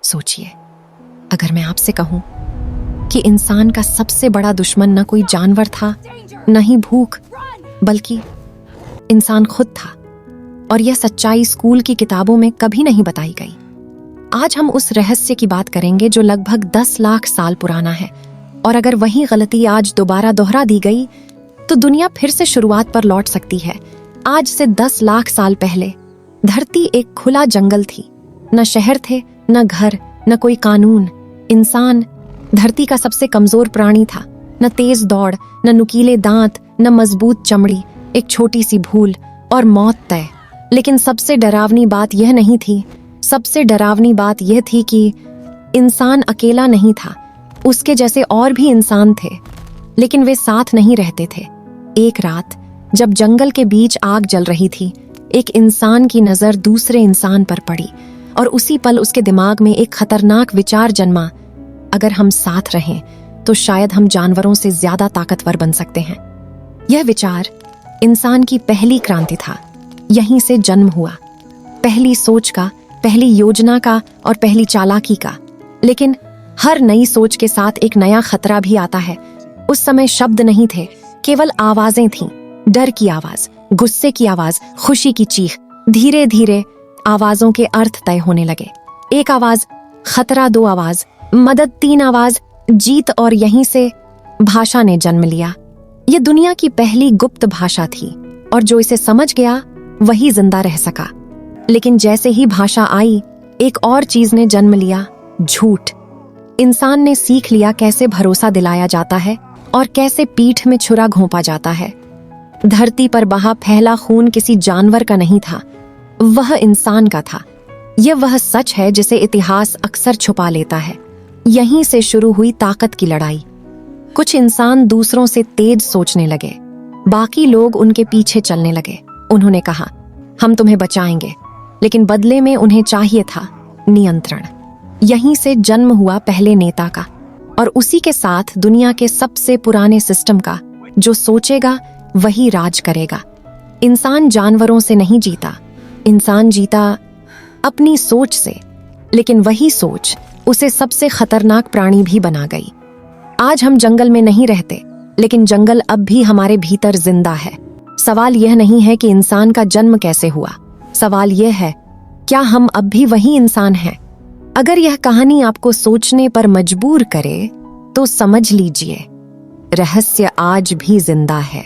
सोचिए, अगर मैं आपसे कहूं कि इंसान का सबसे बड़ा दुश्मन न कोई जानवर था, न ही भूख, बल्कि इंसान खुद था, और यह सच्चाई स्कूल की किताबों में कभी नहीं बताई गई। आज हम उस रहस्य की बात करेंगे जो लगभग 10 लाख साल पुराना है, और अगर वही गलती आज दोबारा दोहरा दी गई तो दुनिया फिर से शुरुआत पर लौट सकती है। आज से 10 लाख साल पहले धरती एक खुला जंगल थी। न शहर थे, न घर, न कोई कानून। इंसान धरती का सबसे कमजोर प्राणी था। न तेज दौड़, न नुकीले दांत, न मजबूत चमड़ी, एक छोटी सी भूल और मौत तय। लेकिन सबसे डरावनी बात यह नहीं थी। सबसे डरावनी बात यह थी कि इंसान अकेला नहीं था। उसके जैसे और भी इंसान थे, लेकिन वे साथ नहीं रहते थे। एक रात जब जंगल के बीच आग जल रही थी, एक इंसान की नजर दूसरे इंसान पर पड़ी, और उसी पल उसके दिमाग में एक खतरनाक विचार जन्मा। अगर हम साथ रहें तो शायद हम जानवरों से ज्यादा ताकतवर बन सकते हैं। यह विचार इंसान की पहली क्रांति था। यहीं से जन्म हुआ, पहली सोच का, पहली योजना का और पहली चालाकी का। लेकिन हर नई सोच के साथ एक नया खतरा भी आता है। उस समय शब्द नहीं थे, केवल आवाजें थीं। डर की आवाज, गुस्से की आवाज, खुशी की चीख। धीरे धीरे आवाजों के अर्थ तय होने लगे। एक आवाज खतरा, 2 आवाज मदद, 3 आवाज जीत, और यहीं से भाषा ने जन्म लिया। यह दुनिया की पहली गुप्त भाषा थी, और जो इसे समझ गया वही जिंदा रह सका। लेकिन जैसे ही भाषा आई, एक और चीज ने जन्म लिया, झूठ। इंसान ने सीख लिया कैसे भरोसा दिलाया जाता है और कैसे पीठ में छुरा घोंपा जाता है। धरती पर बहा पहला खून किसी जानवर का नहीं था, वह इंसान का था। यह वह सच है जिसे इतिहास अक्सर छुपा लेता है। यहीं से शुरू हुई ताकत की लड़ाई। कुछ इंसान दूसरों से तेज सोचने लगे, बाकी लोग उनके पीछे चलने लगे। उन्होंने कहा, हम तुम्हें बचाएंगे, लेकिन बदले में उन्हें चाहिए था नियंत्रण। यहीं से जन्म हुआ पहले नेता का, और उसी के साथ दुनिया के सबसे पुराने सिस्टम का। जो सोचेगा वही राज करेगा। इंसान जानवरों से नहीं जीता, इंसान जीता अपनी सोच से। लेकिन वही सोच उसे सबसे खतरनाक प्राणी भी बना गई। आज हम जंगल में नहीं रहते, लेकिन जंगल अब भी हमारे भीतर जिंदा है। सवाल यह नहीं है कि इंसान का जन्म कैसे हुआ, सवाल यह है, क्या हम अब भी वही इंसान हैं? अगर यह कहानी आपको सोचने पर मजबूर करे तो समझ लीजिए, रहस्य आज भी जिंदा है।